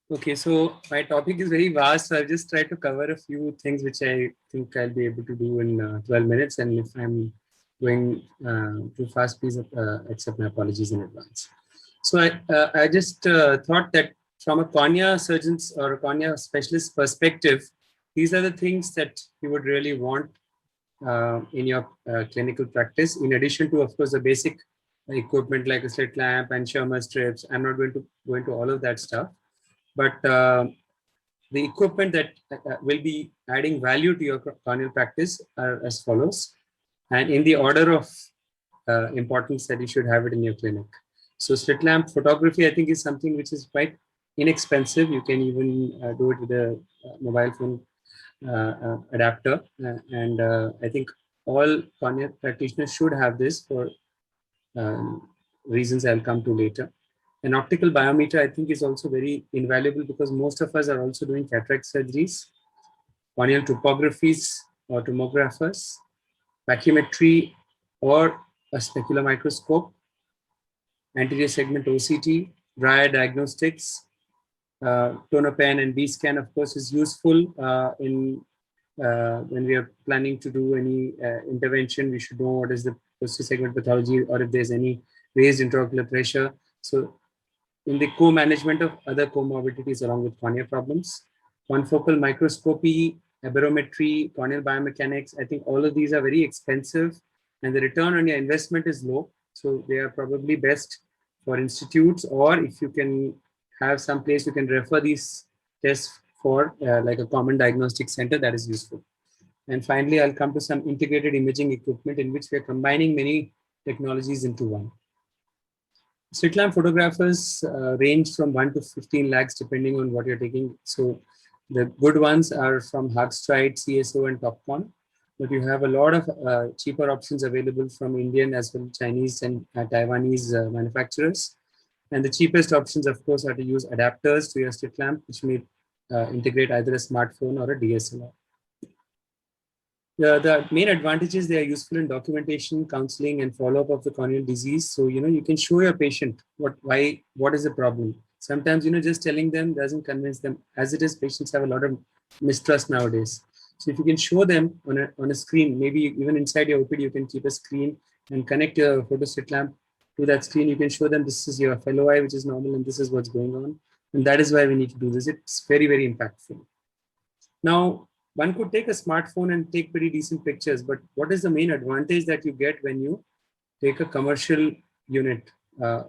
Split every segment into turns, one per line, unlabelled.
Okay, so my topic is very vast, so I'll just try to cover a few things which I think I'll be able to do in 12 minutes. And if I'm going too fast, please accept my apologies in advance. So I just thought that from a cornea surgeon's or a cornea specialist perspective, these are the things that you would really want in your clinical practice. In addition to, of course, the basic equipment like a slit lamp and Shermer strips. I'm not going to go into all of that stuff, but the equipment that will be adding value to your corneal practice are as follows, and in the order of importance that you should have it in your clinic. So slit lamp photography, I think, is something which is quite inexpensive. You can even do it with a mobile phone adapter, and I think all corneal practitioners should have this for reasons I'll come to later. An optical biometer, I think, is also very invaluable because most of us are also doing cataract surgeries, corneal topographies or tomographers, pachymetry or a specular microscope, anterior segment OCT, dry eye diagnostics, tonopen and B-scan, of course, is useful in when we are planning to do any intervention. We should know what is the posterior segment pathology or if there's any raised intraocular pressure. So in the co-management of other comorbidities along with cornea problems, confocal microscopy, aberrometry, corneal biomechanics, I think all of these are very expensive and the return on your investment is low. So they are probably best for institutes, or if you can have some place you can refer these tests for like a common diagnostic center, that is useful. And finally, I'll come to some integrated imaging equipment in which we are combining many technologies into one. Slit lamp photographers range from 1 to 15 lakhs depending on what you're taking. So the good ones are from Hugstride, CSO, and Topcon. But you have a lot of cheaper options available from Indian as well Chinese and Taiwanese manufacturers. And the cheapest options, of course, are to use adapters to your slit lamp, which may integrate either a smartphone or a DSLR. The main advantages, they are useful in documentation, counseling, and follow-up of the corneal disease. So, you can show your patient what is the problem. Sometimes, just telling them doesn't convince them. As it is, patients have a lot of mistrust nowadays. So if you can show them on a screen, maybe even inside your OPD, you can keep a screen and connect your photo slit lamp to that screen. You can show them this is your fellow eye, which is normal, and this is what's going on. And that is why we need to do this. It's very, very impactful. Now, one could take a smartphone and take pretty decent pictures, but what is the main advantage that you get when you take a commercial unit, a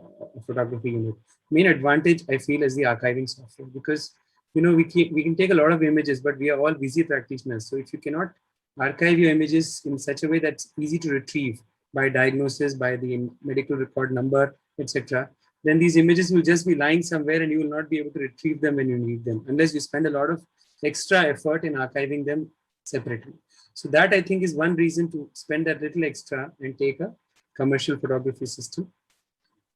photography unit? Main advantage, I feel, is the archiving software, because we can take a lot of images, but we are all busy practitioners. So if you cannot archive your images in such a way that's easy to retrieve by diagnosis, by the medical record number, etc., then these images will just be lying somewhere and you will not be able to retrieve them when you need them, unless you spend a lot of extra effort in archiving them separately. So that, I think, is one reason to spend that little extra and take a commercial photography system.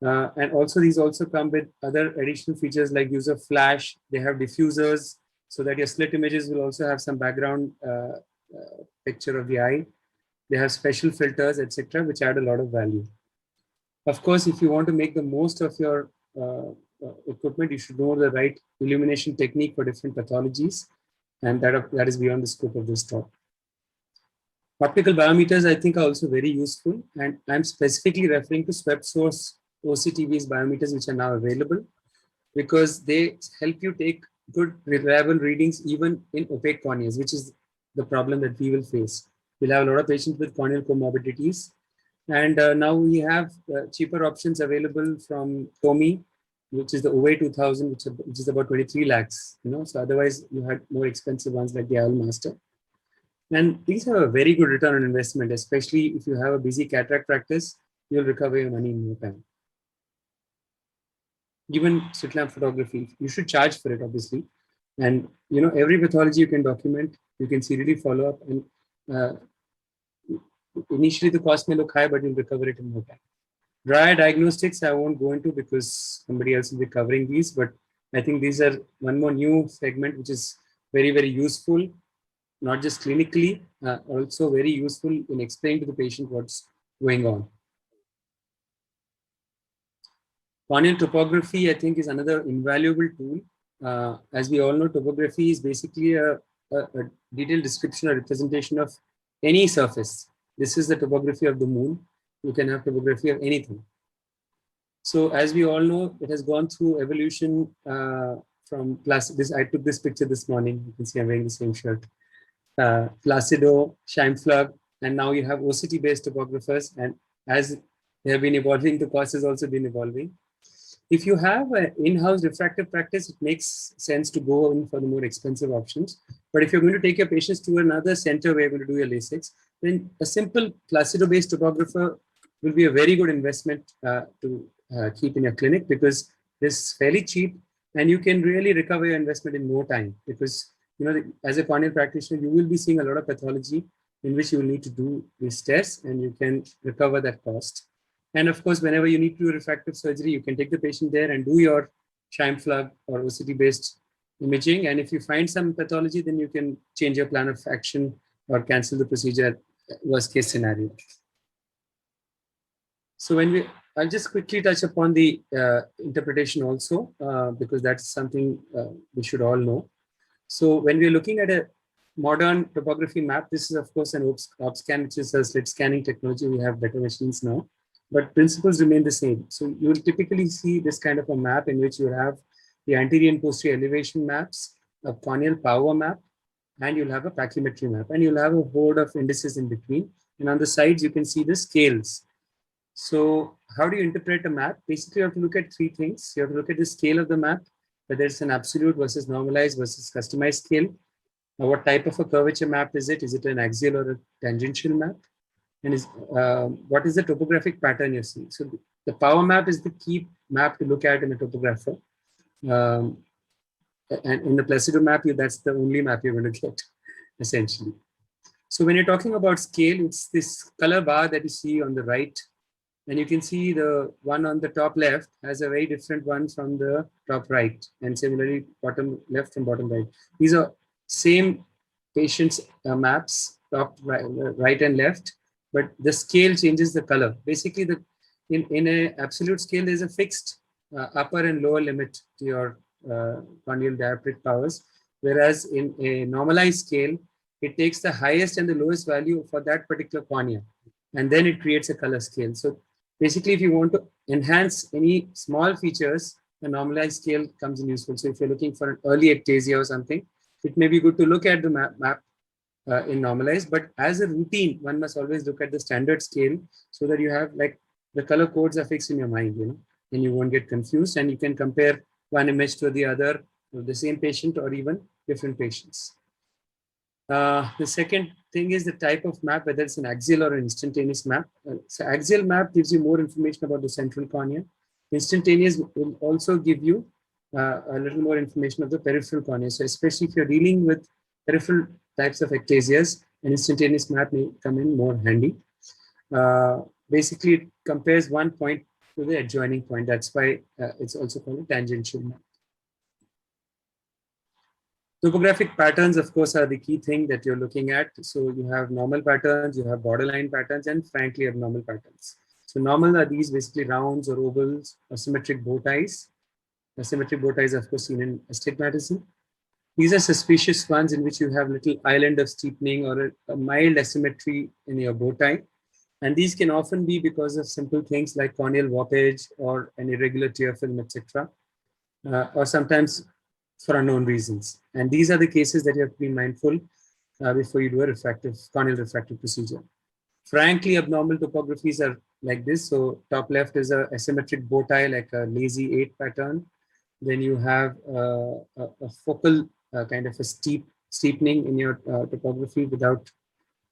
And also these also come with other additional features like use of flash. They have diffusers so that your slit images will also have some background picture of the eye. They have special filters, etc., which add a lot of value. Of course, if you want to make the most of your equipment, you should know the right illumination technique for different pathologies, and that is beyond the scope of this talk. Optical biometers, I think, are also very useful, and I'm specifically referring to swept source OCTVs biometers, which are now available, because they help you take good, reliable readings even in opaque corneas, which is the problem that we will face. We'll have a lot of patients with corneal comorbidities, and now we have cheaper options available from Tomy, which is the OA 2000, which is about 23 lakhs. So otherwise you had more expensive ones like the Owl Master. And these have a very good return on investment, especially if you have a busy cataract practice, you'll recover your money in no time. Given slit lamp photography, you should charge for it, obviously. And every pathology you can document, you can serially follow up, and initially the cost may look high, but you'll recover it in no time. Dry eye diagnostics, I won't go into because somebody else will be covering these, but I think these are one more new segment which is very, very useful, not just clinically, also very useful in explaining to the patient what's going on. Corneal topography, I think, is another invaluable tool as we all know, topography is basically a detailed description or representation of any surface. This is the topography of the moon. You can have topography of anything. So as we all know, it has gone through evolution from this. I took this picture this morning. You can see I'm wearing the same shirt. Placido, Scheimflug, and now you have OCT-based topographers. And as they have been evolving, the course has also been evolving. If you have an in-house refractive practice, it makes sense to go in for the more expensive options. But if you're going to take your patients to another center where you're going to do your LASIX, then a simple Placido-based topographer will be a very good investment to keep in your clinic, because it's fairly cheap and you can really recover your investment in no time. Because as a corneal practitioner, you will be seeing a lot of pathology in which you will need to do these tests, and you can recover that cost. And of course, whenever you need to do refractive surgery, you can take the patient there and do your Scheimflug or OCT-based imaging. And if you find some pathology, then you can change your plan of action or cancel the procedure, worst case scenario. So I'll just quickly touch upon the interpretation also, because that's something we should all know. So when we're looking at a modern topography map, this is of course an OpScan, which is a slit scanning technology. We have better machines now, but principles remain the same. So you'll typically see this kind of a map in which you have the anterior and posterior elevation maps, a corneal power map, and you'll have a pachymetry map, and you'll have a board of indices in between. And on the sides, you can see the scales. So how do you interpret a map? Basically, you have to look at three things. You have to look at the scale of the map, whether it's an absolute versus normalized versus customized scale. Now, what type of a curvature map is it? Is it an axial or a tangential map? And what is the topographic pattern you're seeing? So the power map is the key map to look at in a topographer. And in the Placido map, that's the only map you're going to get, essentially. So when you're talking about scale, it's this color bar that you see on the right. And you can see the one on the top left has a very different one from the top right, and similarly bottom left from bottom right. These are same patients' maps, top right and left, but the scale changes the color. Basically, in an absolute scale, there's a fixed upper and lower limit to your corneal dioptric powers, whereas in a normalized scale, it takes the highest and the lowest value for that particular cornea, and then it creates a color scale. So basically, if you want to enhance any small features, a normalized scale comes in useful. So if you're looking for an early ectasia or something, it may be good to look at the map in normalized. But as a routine, one must always look at the standard scale so that you have like the color codes are fixed in your mind, and you won't get confused, and you can compare one image to the other of the same patient or even different patients. The second thing is the type of map, whether it's an axial or an instantaneous map. So axial map gives you more information about the central cornea. Instantaneous will also give you a little more information of the peripheral cornea. So especially if you're dealing with peripheral types of ectasias, an instantaneous map may come in more handy. Basically, it compares one point to the adjoining point. That's why it's also called a tangential map. Topographic patterns, of course, are the key thing that you're looking at. So you have normal patterns, you have borderline patterns, and frankly, abnormal patterns. So normal are these basically rounds or ovals or symmetric bow ties. The symmetric bow ties, of course, seen in astigmatism. These are suspicious ones in which you have little island of steepening or a mild asymmetry in your bow tie. And these can often be because of simple things like corneal warpage or an irregular tear film, etc. Or sometimes for unknown reasons. And these are the cases that you have to be mindful before you do a corneal refractive procedure. Frankly, abnormal topographies are like this. So top left is a asymmetric bow tie, like a lazy 8 pattern. Then you have a focal kind of a steepening in your topography without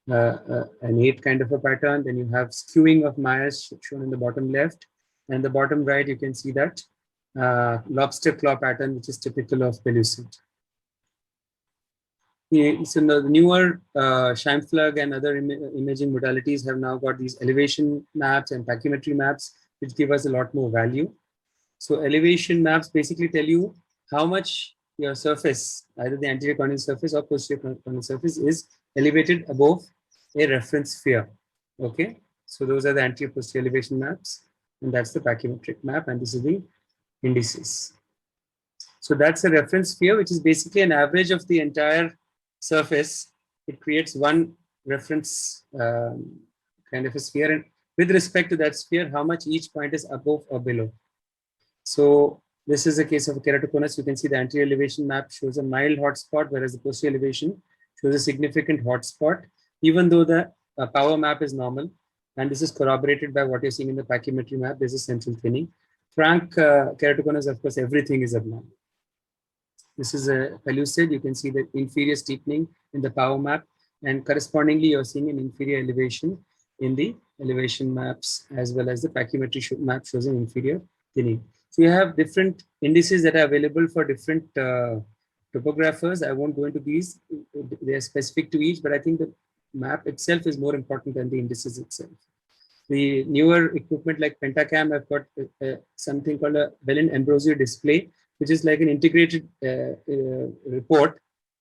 an 8 kind of a pattern. Then you have skewing of Myers shown in the bottom left. And the bottom right, you can see that lobster claw pattern, which is typical of pellucid. So the newer Scheimflug and other imaging modalities have now got these elevation maps and pachymetry maps, which give us a lot more value. So elevation maps basically tell you how much your surface, either the anterior corneal surface or posterior corneal surface, is elevated above a reference sphere. Okay, so those are the anterior posterior elevation maps, and that's the pachymetric map, and this is the indices. So that's a reference sphere, which is basically an average of the entire surface. It creates one reference kind of a sphere, and with respect to that sphere, how much each point is above or below. So this is a case of a keratoconus. You can see the anterior elevation map shows a mild hotspot, whereas the posterior elevation shows a significant hotspot, even though the power map is normal. And this is corroborated by what you're seeing in the pachymetry map. There's a central thinning. Frank keratoconus, of course, everything is abnormal. This is a pellucid. You can see the inferior steepening in the power map, and correspondingly, you're seeing an inferior elevation in the elevation maps, as well as the pachymetry map shows an inferior thinning. So you have different indices that are available for different topographers. I won't go into these. They are specific to each, but I think the map itself is more important than the indices itself. The newer equipment like Pentacam have got something called a Bellin-Ambrosio display, which is like an integrated report,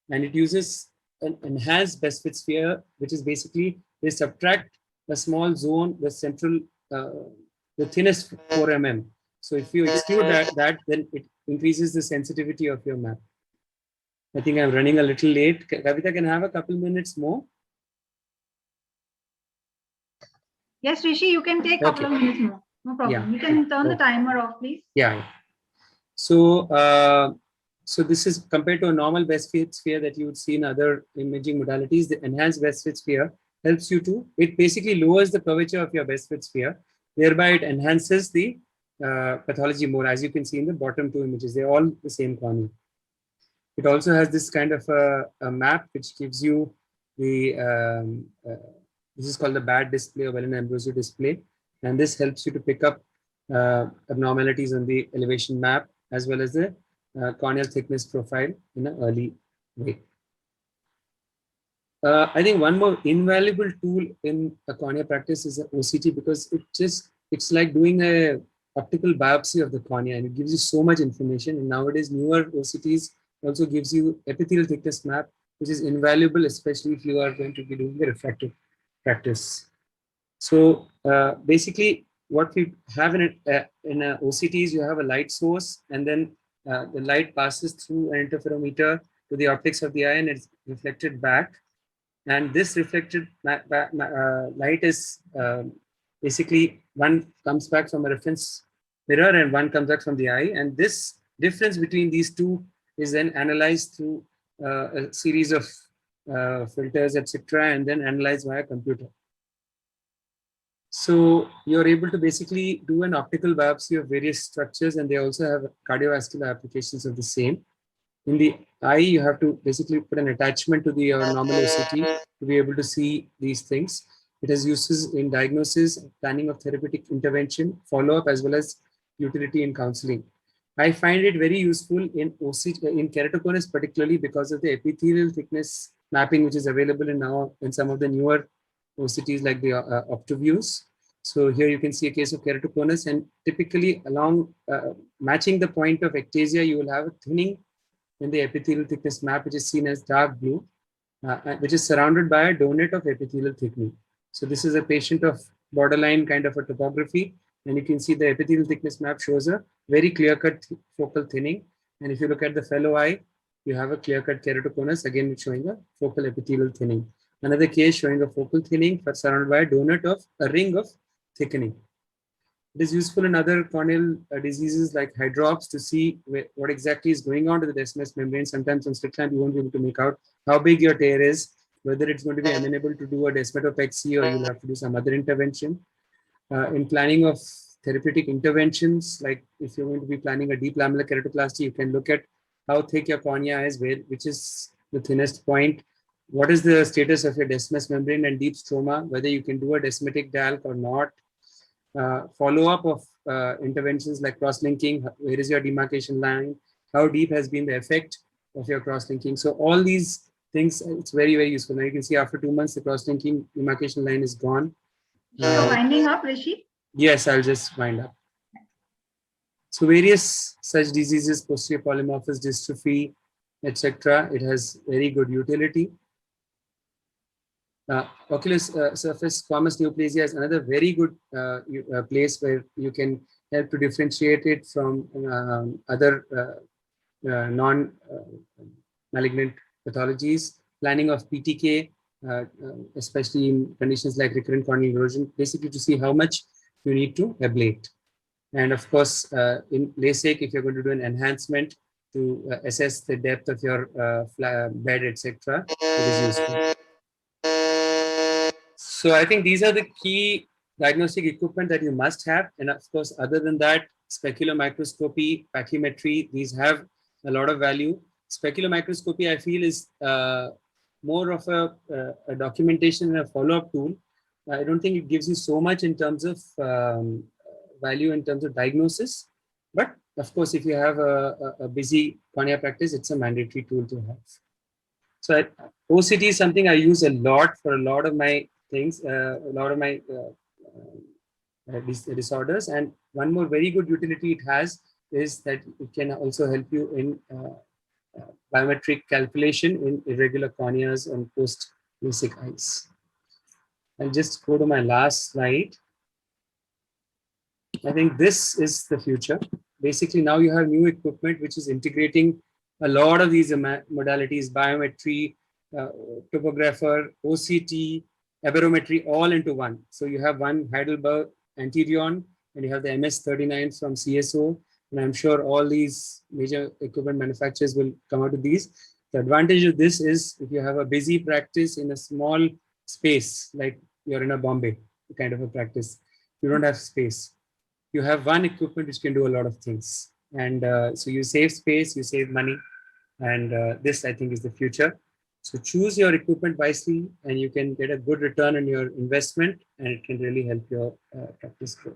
and it uses an enhanced best fit sphere, which is basically they subtract a small zone, the central, the thinnest 4 mm. So if you exclude that, then it increases the sensitivity of your map. I think I'm running a little late. Kavita, can I have a couple minutes more?
Yes, Rishi, you can take a couple of minutes more. No problem. Yeah. You can turn the timer off, please.
Yeah. So, so this is compared to a normal best fit sphere that you would see in other imaging modalities. The enhanced best fit sphere helps you to, it basically lowers the curvature of your best fit sphere, thereby it enhances the pathology more, as you can see in the bottom two images. They're all the same cornea. It also has this kind of a map which gives you the, this is called the BAD display or Bellin-Ambrosio display. And this helps you to pick up abnormalities on the elevation map, as well as the corneal thickness profile in an early way. I think one more invaluable tool in a cornea practice is an OCT, because it's like doing a optical biopsy of the cornea, and it gives you so much information. And nowadays, newer OCTs also gives you epithelial thickness map, which is invaluable, especially if you are going to be doing the refractive practice. So basically, what we have in a OCT is you have a light source, and then the light passes through an interferometer to the optics of the eye, and it's reflected back. And this reflected light is basically one comes back from a reference mirror and one comes back from the eye. And this difference between these two is then analyzed through a series of filters, etc., and then analyzed via computer. So you're able to basically do an optical biopsy of various structures, and they also have cardiovascular applications of the same. In the eye, you have to basically put an attachment to the normal OCT to be able to see these things. It has uses in diagnosis, planning of therapeutic intervention, follow-up, as well as utility in counseling. I find it very useful in OCT, in keratoconus, particularly because of the epithelial thickness mapping, which is available in some of the newer OCTs like the Optoviews. So here you can see a case of keratoconus, and typically along matching the point of ectasia, you will have a thinning in the epithelial thickness map, which is seen as dark blue, which is surrounded by a donut of epithelial thickening. So this is a patient of borderline kind of a topography, and you can see the epithelial thickness map shows a very clear-cut focal thinning. And if you look at the fellow eye, you have a clear-cut keratoconus, again showing a focal epithelial thinning. Another case showing a focal thinning surrounded by a donut of a ring of thickening. It is useful in other corneal diseases like hydrops to see what exactly is going on to the descemet membrane. Sometimes on slit lamp, you won't be able to make out how big your tear is, whether it's going to be amenable to do a descemetopexy or you'll have to do some other intervention. In planning of therapeutic interventions, like if you're going to be planning a deep lamellar keratoplasty, you can look at how thick your cornea is, which is the thinnest point, what is the status of your descemet membrane and deep stroma, whether you can do a descemetic DALC or not. Follow-up of interventions like cross-linking, where is your demarcation line, how deep has been the effect of your cross-linking. So all these things, it's very, very useful. Now you can see after 2 months, the cross-linking demarcation line is gone.
So winding up, Rishi?
Yes, I'll just wind up. So various such diseases, posterior polymorphous dystrophy, etc., it has very good utility. Ocular surface squamous neoplasia is another very good place where you can help to differentiate it from other non-malignant pathologies, planning of PTK, especially in conditions like recurrent corneal erosion, basically to see how much you need to ablate. And of course, in LASIK, if you're going to do an enhancement to assess the depth of your bed, etc., it is useful. So I think these are the key diagnostic equipment that you must have. And of course, other than that, specular microscopy, pachymetry, these have a lot of value. Specular microscopy, I feel, is more of a documentation and a follow-up tool. I don't think it gives you so much in terms of value in terms of diagnosis. But of course, if you have a busy cornea practice, it's a mandatory tool to have. So OCT is something I use a lot for a lot of my things, a lot of my disorders. And one more very good utility it has is that it can also help you in biometric calculation in irregular corneas and post-LASIK eyes. I'll just go to my last slide. I think this is the future. Basically, now you have new equipment which is integrating a lot of these modalities, biometry, topographer, OCT, aberrometry, all into one. So you have one Heidelberg Antirion, and you have the MS39 from CSO. And I'm sure all these major equipment manufacturers will come out with these. The advantage of this is if you have a busy practice in a small space, like you're in a Bombay kind of a practice, you don't have space. You have one equipment which can do a lot of things. And so you save space, you save money. And this, I think, is the future. So choose your equipment wisely and you can get a good return on your investment and it can really help your practice grow.